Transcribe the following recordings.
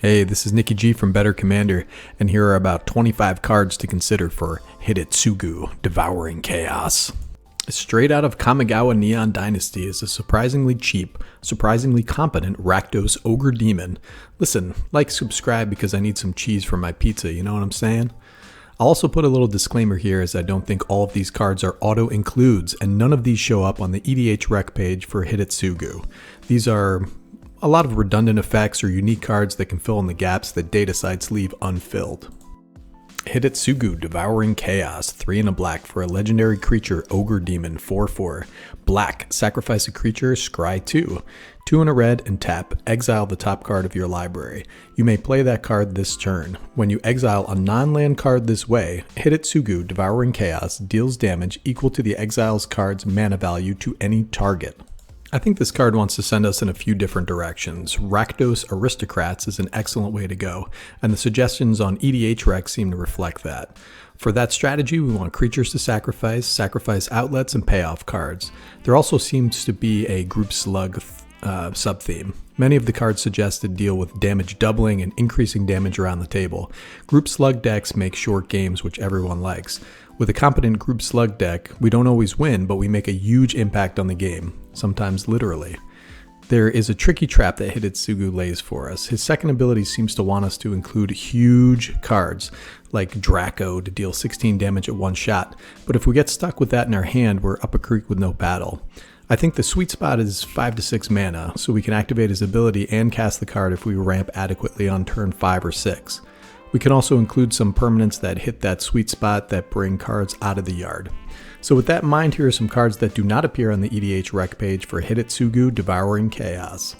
Hey, this is Nikki G from Better Commander, and here are about 25 cards to consider for Hidetsugu, Devouring Chaos. Straight out of Kamigawa Neon Dynasty is a surprisingly cheap, surprisingly competent Rakdos Ogre-Demon. Listen, like, subscribe because I need some cheese for my pizza, you know what I'm saying? I'll also put a little disclaimer here as I don't think all of these cards are auto-includes, and none of these show up on the EDH rec page for Hidetsugu. These are a lot of redundant effects or unique cards that can fill in the gaps that data sites leave unfilled. Hidetsugu, Devouring Chaos, 3 and a black for a legendary creature, Ogre-Demon, 4/4. Black, sacrifice a creature, scry 2. 2 and a red, and tap, exile the top card of your library. You may play that card this turn. When you exile a non-land card this way, Hidetsugu, Devouring Chaos, deals damage equal to the exile's card's mana value to any target. I think this card wants to send us in a few different directions. Rakdos Aristocrats is an excellent way to go, and the suggestions on EDH Rec seem to reflect that. For that strategy, we want creatures to sacrifice outlets, and payoff cards. There also seems to be a group slug sub-theme. Many of the cards suggested deal with damage doubling and increasing damage around the table. Group slug decks make short games, which everyone likes. With a competent group slug deck, we don't always win, but we make a huge impact on the game, sometimes literally. There is a tricky trap that Hidetsugu lays for us. His second ability seems to want us to include huge cards, like Draco to deal 16 damage at one shot, but if we get stuck with that in our hand, we're up a creek with no battle. I think the sweet spot is 5 to 6 mana, so we can activate his ability and cast the card if we ramp adequately on turn 5 or 6. We can also include some permanents that hit that sweet spot that bring cards out of the yard. So with that in mind, here are some cards that do not appear on the EDH rec page for Hidetsugu, Devouring Chaos.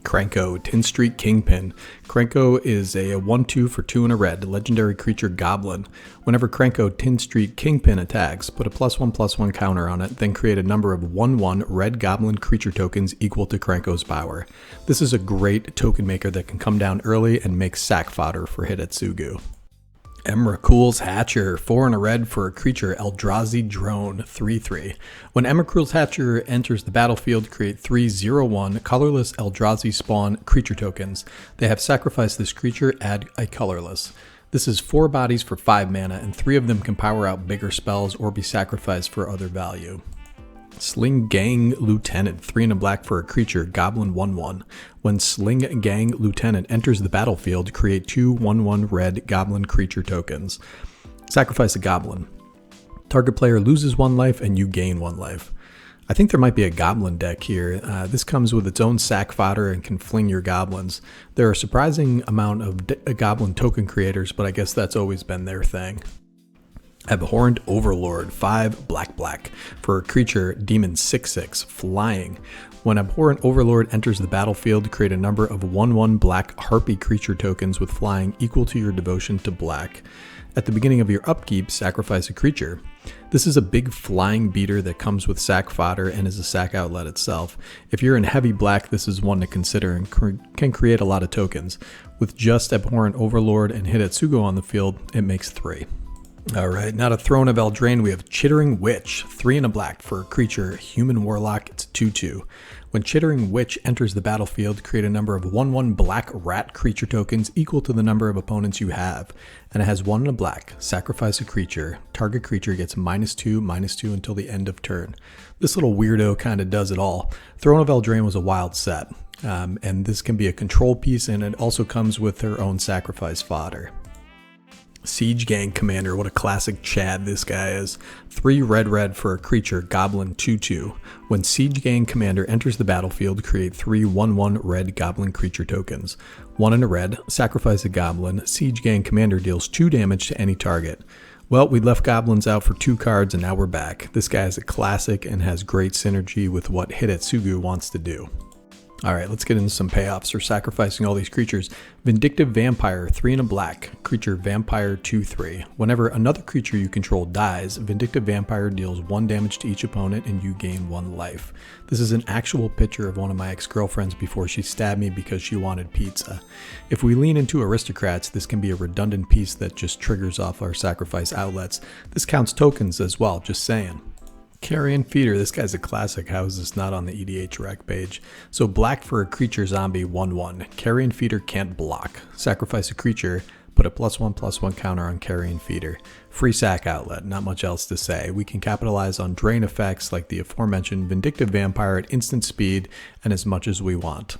Krenko, Tin Street Kingpin. Krenko is a 1/2 for 2 and a red, legendary creature goblin. Whenever Krenko Tin Street Kingpin attacks, put a +1/+1 counter on it, then create a number of 1/1 red goblin creature tokens equal to Krenko's power. This is a great token maker that can come down early and make sack fodder for Hidetsugu. Emrakul's Hatcher, 4 and a red for a creature, Eldrazi Drone, 3/3. When Emrakul's Hatcher enters the battlefield, create 3/0/1 colorless Eldrazi spawn creature tokens. They have sacrificed this creature, add a colorless. This is 4 bodies for 5 mana, and 3 of them can power out bigger spells or be sacrificed for other value. Sling Gang Lieutenant, 3 and a black for a creature, Goblin 1/1. When Sling Gang Lieutenant enters the battlefield, create 2 1/1 red Goblin creature tokens. Sacrifice a Goblin. Target player loses 1 life and you gain 1 life. I think there might be a Goblin deck here. This comes with its own sack fodder and can fling your Goblins. There are a surprising amount of Goblin token creators, but I guess that's always been their thing. Abhorrent Overlord, 5 black for a creature, Demon 6/6, flying. When Abhorrent Overlord enters the battlefield, create a number of 1/1 black harpy creature tokens with flying equal to your devotion to black. At the beginning of your upkeep, sacrifice a creature. This is a big flying beater that comes with sack fodder and is a sack outlet itself. If you're in heavy black, this is one to consider and can create a lot of tokens. With just Abhorrent Overlord and Hidetsugu on the field, it makes 3. Alright, now to Throne of Eldraine, we have Chimering Witch, 3 and a black for a creature, Human Warlock, it's 2/2. When Chimering Witch enters the battlefield, create a number of 1/1 black rat creature tokens equal to the number of opponents you have, and it has 1 and a black. Sacrifice a creature. Target creature gets -2/-2 until the end of turn. This little weirdo kind of does it all. Throne of Eldraine was a wild set, and this can be a control piece, and it also comes with their own sacrifice fodder. Siege Gang Commander, what a classic Chad this guy is. 3 red for a creature, Goblin 2/2. When Siege Gang Commander enters the battlefield, create 3 1/1 red Goblin creature tokens. 1 and a red, sacrifice a Goblin. Siege Gang Commander deals 2 damage to any target. Well, we left Goblins out for 2 cards and now we're back. This guy is a classic and has great synergy with what Hidetsugu wants to do. Alright, let's get into some payoffs for sacrificing all these creatures. Vindictive Vampire, 3 and a black. Creature Vampire 2/3. Whenever another creature you control dies, Vindictive Vampire deals 1 damage to each opponent and you gain 1 life. This is an actual picture of one of my ex-girlfriends before she stabbed me because she wanted pizza. If we lean into Aristocrats, this can be a redundant piece that just triggers off our sacrifice outlets. This counts tokens as well, just saying. Carrion Feeder, this guy's a classic. How is this not on the EDH rec page? So black for a creature zombie 1/1. Carrion Feeder can't block. Sacrifice a creature, put a +1/+1 counter on Carrion Feeder. Free sack outlet, not much else to say. We can capitalize on drain effects like the aforementioned Vindictive Vampire at instant speed and as much as we want.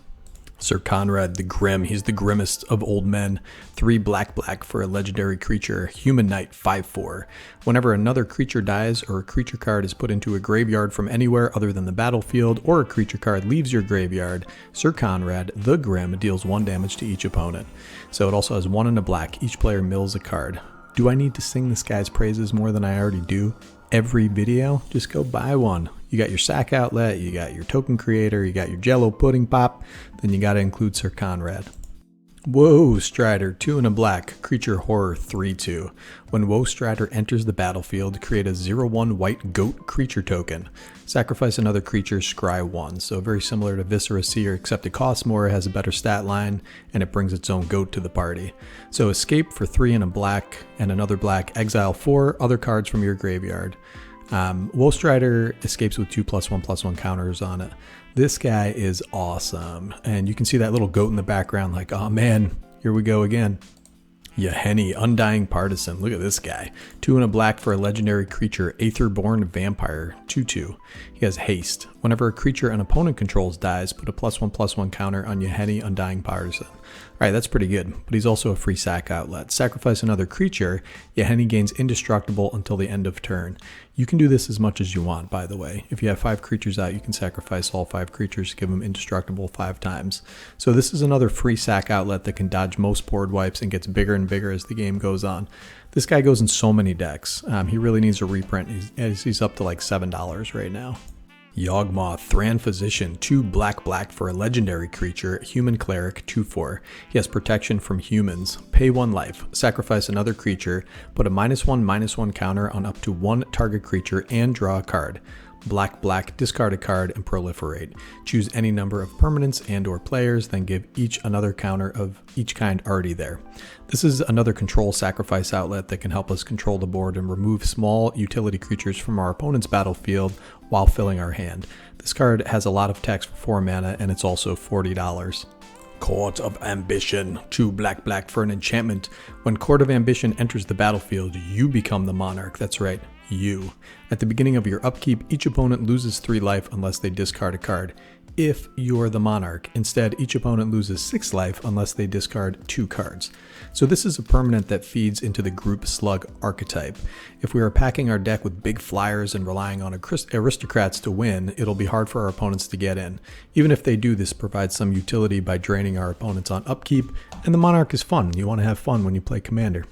Sir Conrad the Grim, he's the grimmest of old men. 3 black for a legendary creature, Human Knight 5/4. Whenever another creature dies or a creature card is put into a graveyard from anywhere other than the battlefield or a creature card leaves your graveyard, Sir Conrad the Grim deals 1 damage to each opponent. So it also has 1 and a black. Each player mills a card. Do I need to sing this guy's praises more than I already do? Every video? Just go buy one. You got your sack outlet, you got your token creator, you got your jello pudding pop, then you got to include Sir Conrad. Woe Strider, 2 and a black, creature horror 3/2. When Woe Strider enters the battlefield, create a 0/1 white goat creature token. Sacrifice another creature, scry 1. So very similar to Viscera Seer, except it costs more, it has a better stat line, and it brings its own goat to the party. So escape for 3 and a black, and another black, exile 4 other cards from your graveyard. Woe Strider escapes with 2 +1/+1 counters on it. This guy is awesome. And you can see that little goat in the background like, oh man, here we go again. Yahenni, Undying Partisan. Look at this guy. 2 and a black for a legendary creature, Aetherborn Vampire, 2/2. He has haste. Whenever a creature an opponent controls dies, put a +1/+1 counter on Yahenni, Undying Partisan. Alright, that's pretty good, but he's also a free sack outlet. Sacrifice another creature, Yahenni gains indestructible until the end of turn. You can do this as much as you want, by the way. If you have 5 creatures out, you can sacrifice all 5 creatures, give them indestructible 5 times. So this is another free sack outlet that can dodge most board wipes and gets bigger and bigger as the game goes on. This guy goes in so many decks. He really needs a reprint. He's up to like $7 right now. Yawgmoth, Thran Physician, 2 black for a legendary creature, Human Cleric, 2/4. He has protection from humans. Pay 1 life. Sacrifice another creature. Put a -1/-1 counter on up to 1 target creature and draw a card. Black, discard a card and proliferate. Choose any number of permanents and or players, then give each another counter of each kind already there. This is another control sacrifice outlet that can help us control the board and remove small utility creatures from our opponent's battlefield while filling our hand. This card has a lot of text for 4 mana and it's also $40. Court of Ambition, 2 black for an enchantment. When Court of Ambition enters the battlefield, you become the monarch. That's right, you. At the beginning of your upkeep, each opponent loses 3 life unless they discard a card. If you're the monarch, instead, each opponent loses 6 life unless they discard 2 cards. So this is a permanent that feeds into the group Slug archetype. If we are packing our deck with big flyers and relying on Aristocrats to win, it'll be hard for our opponents to get in. Even if they do, this provides some utility by draining our opponents on upkeep, and the monarch is fun. You want to have fun when you play Commander.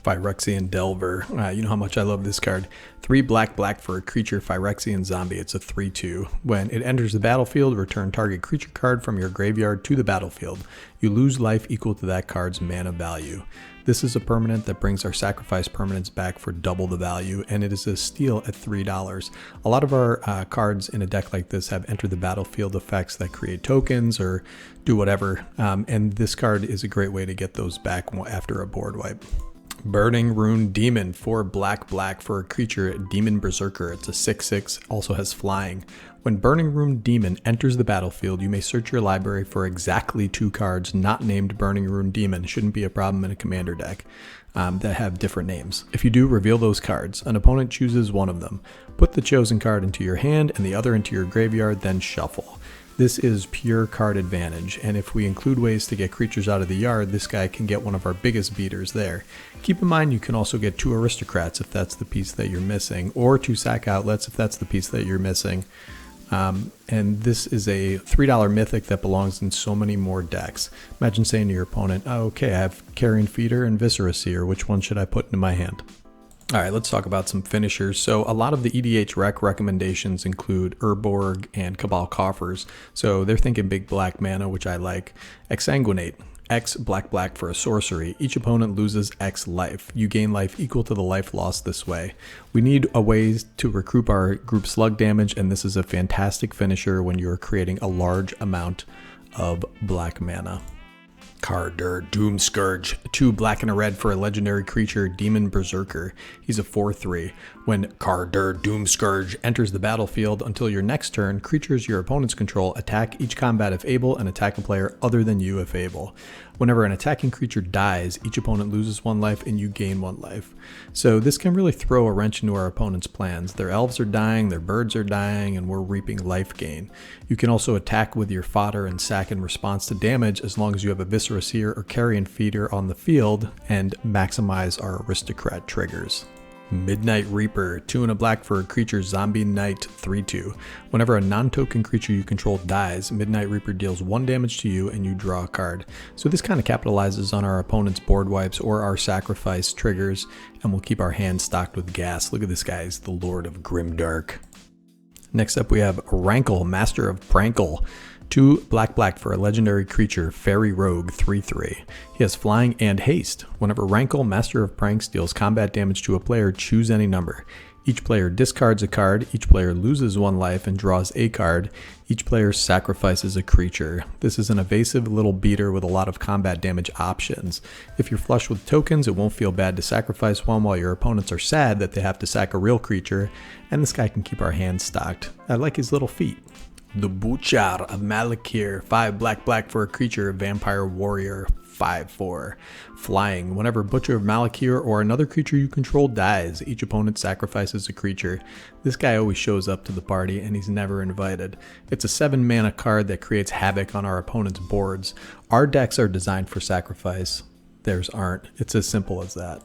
Phyrexian Delver. You know how much I love this card. 3 black for a creature, Phyrexian Zombie. It's a 3/2. When it enters the battlefield, return target creature card from your graveyard to the battlefield. You lose life equal to that card's mana value. This is a permanent that brings our sacrifice permanents back for double the value, and it is a steal at $3. A lot of our cards in a deck like this have enter the battlefield effects that create tokens or do whatever, and this card is a great way to get those back after a board wipe. Burning-Rune Demon, 4 black for a creature, Demon Berserker. It's a 6/6, also has flying. When Burning-Rune Demon enters the battlefield, you may search your library for exactly 2 cards not named Burning-Rune Demon. Shouldn't be a problem in a commander deck that have different names. If you do, reveal those cards. An opponent chooses one of them. Put the chosen card into your hand and the other into your graveyard, then shuffle. This is pure card advantage, and if we include ways to get creatures out of the yard, this guy can get one of our biggest beaters there. Keep in mind you can also get 2 Aristocrats if that's the piece that you're missing, or 2 sack outlets if that's the piece that you're missing. And this is a $3 mythic that belongs in so many more decks. Imagine saying to your opponent, oh, okay, I have Carrion Feeder and Viscera Seer, which one should I put into my hand? All right, let's talk about some finishers. So a lot of the EDH rec recommendations include Urborg and Cabal Coffers. So they're thinking big black mana, which I like. Exsanguinate, X black for a sorcery. Each opponent loses X life. You gain life equal to the life lost this way. We need a way to recoup our group slug damage, and this is a fantastic finisher when you're creating a large amount of black mana. Carder Doomscourge, 2 black and a red for a legendary creature, Demon Berserker. He's a 4/3. When Carder Doomscourge enters the battlefield, until your next turn, creatures your opponents control attack each combat if able and attack a player other than you if able. Whenever an attacking creature dies, each opponent loses 1 life and you gain 1 life. So this can really throw a wrench into our opponent's plans. Their elves are dying, their birds are dying, and we're reaping life gain. You can also attack with your fodder and sack in response to damage as long as you have a Viscera Seer or Carrion Feeder on the field and maximize our Aristocrat triggers. Midnight Reaper, 2 and a black for a creature, Zombie Knight, 3/2. Whenever a non-token creature you control dies, Midnight Reaper deals 1 damage to you and you draw a card. So this kind of capitalizes on our opponent's board wipes or our sacrifice triggers, and we'll keep our hand stocked with gas. Look at this guy, he's the Lord of Grimdark. Next up we have Rankle, Master of Rankle. 2 black for a legendary creature, Fairy Rogue, 3/3. He has flying and haste. Whenever Rankle, Master of Pranks, deals combat damage to a player, choose any number. Each player discards a card, each player loses 1 life and draws a card. Each player sacrifices a creature. This is an evasive little beater with a lot of combat damage options. If you're flush with tokens, it won't feel bad to sacrifice one while your opponents are sad that they have to sack a real creature, and this guy can keep our hands stocked. I like his little feet. The Butcher of Malakir, 5 black for a creature, Vampire Warrior, 5/4. Flying. Whenever Butcher of Malakir or another creature you control dies, each opponent sacrifices a creature. This guy always shows up to the party and he's never invited. It's a 7 mana card that creates havoc on our opponent's boards. Our decks are designed for sacrifice. Theirs aren't. It's as simple as that.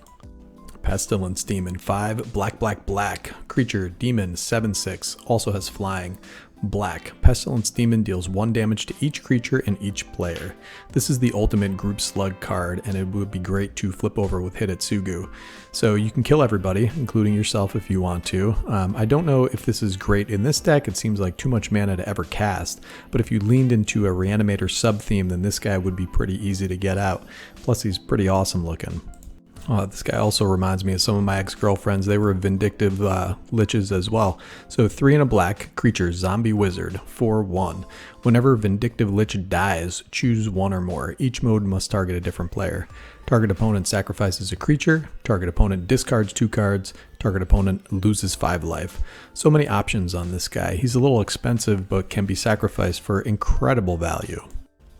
Pestilence Demon, 5 black creature, Demon, 7/6, also has flying. Black. Pestilence Demon deals 1 damage to each creature and each player. This is the ultimate group slug card, and it would be great to flip over with Hidetsugu. So you can kill everybody, including yourself if you want to. I don't know if this is great in this deck. It seems like too much mana to ever cast, but if you leaned into a Reanimator sub-theme, then this guy would be pretty easy to get out. Plus he's pretty awesome looking. This guy also reminds me of some of my ex-girlfriends. They were Vindictive Liches as well. So 3 and a black, creature, Zombie Wizard, 4/1. Whenever Vindictive Lich dies, choose 1 or more. Each mode must target a different player. Target opponent sacrifices a creature. Target opponent discards 2 cards. Target opponent loses 5 life. So many options on this guy. He's a little expensive, but can be sacrificed for incredible value.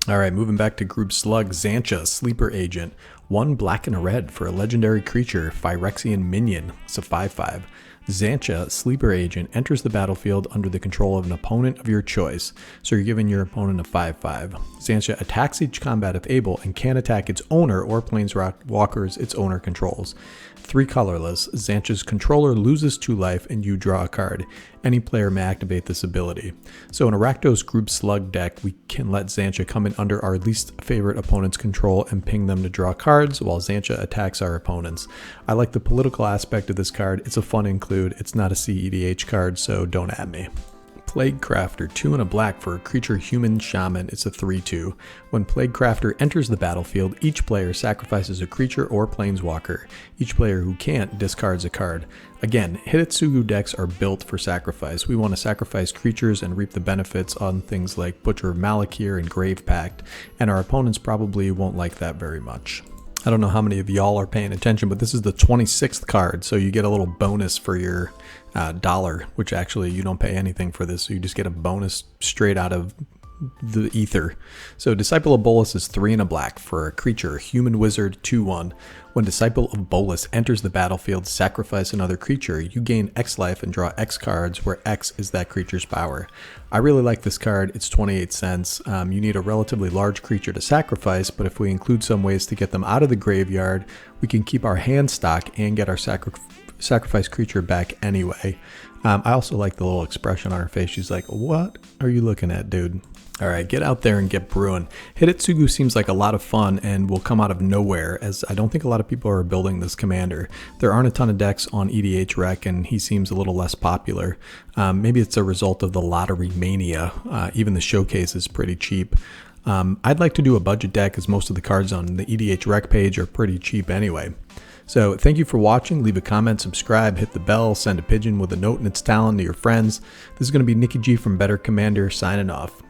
Alright, moving back to Group Slug, Xantha, Sleeper Agent. 1 black and a red for a legendary creature, Phyrexian Minion. It's a 5/5. Xantha, Sleeper Agent, enters the battlefield under the control of an opponent of your choice. So you're giving your opponent a 5/5. Xantha attacks each combat if able and can attack its owner or planeswalkers its owner controls. 3 colorless, Xantha's controller loses 2 life and you draw a card. Any player may activate this ability. So in a Rakdos Group Slug deck, we can let Xantha come in under our least favorite opponent's control and ping them to draw cards while Xantha attacks our opponents. I like the political aspect of this card. It's a fun include. It's not a CEDH card, so don't at me. Plague Crafter, 2 and a black for a creature, Human Shaman. It's a 3/2. When Plague Crafter enters the battlefield, each player sacrifices a creature or planeswalker. Each player who can't discards a card. Again, Hidetsugu decks are built for sacrifice. We want to sacrifice creatures and reap the benefits on things like Butcher of Malakir and Grave Pact, and our opponents probably won't like that very much. I don't know how many of y'all are paying attention, but this is the 26th card, so you get a little bonus for your dollar, which actually you don't pay anything for this, so you just get a bonus straight out of the ether. So Disciple of Bolas is 3 and a black for a creature, Human Wizard, 2/1. When Disciple of Bolas enters the battlefield, sacrifice another creature. You gain X life and draw X cards, where X is that creature's power. I really like this card. It's 28 cents. You need a relatively large creature to sacrifice, but if we include some ways to get them out of the graveyard, we can keep our hand stock and get our sacrifice creature back anyway. I also like the little expression on her face. She's like, "What are you looking at, dude?" Alright, get out there and get brewing. Hidetsugu seems like a lot of fun and will come out of nowhere, as I don't think a lot of people are building this commander. There aren't a ton of decks on EDH Rec, and he seems a little less popular. Maybe it's a result of the lottery mania. Even the showcase is pretty cheap. I'd like to do a budget deck, as most of the cards on the EDH Rec page are pretty cheap anyway. So thank you for watching. Leave a comment, subscribe, hit the bell, send a pigeon with a note and its talent to your friends. This is going to be Nikki G from Better Commander signing off.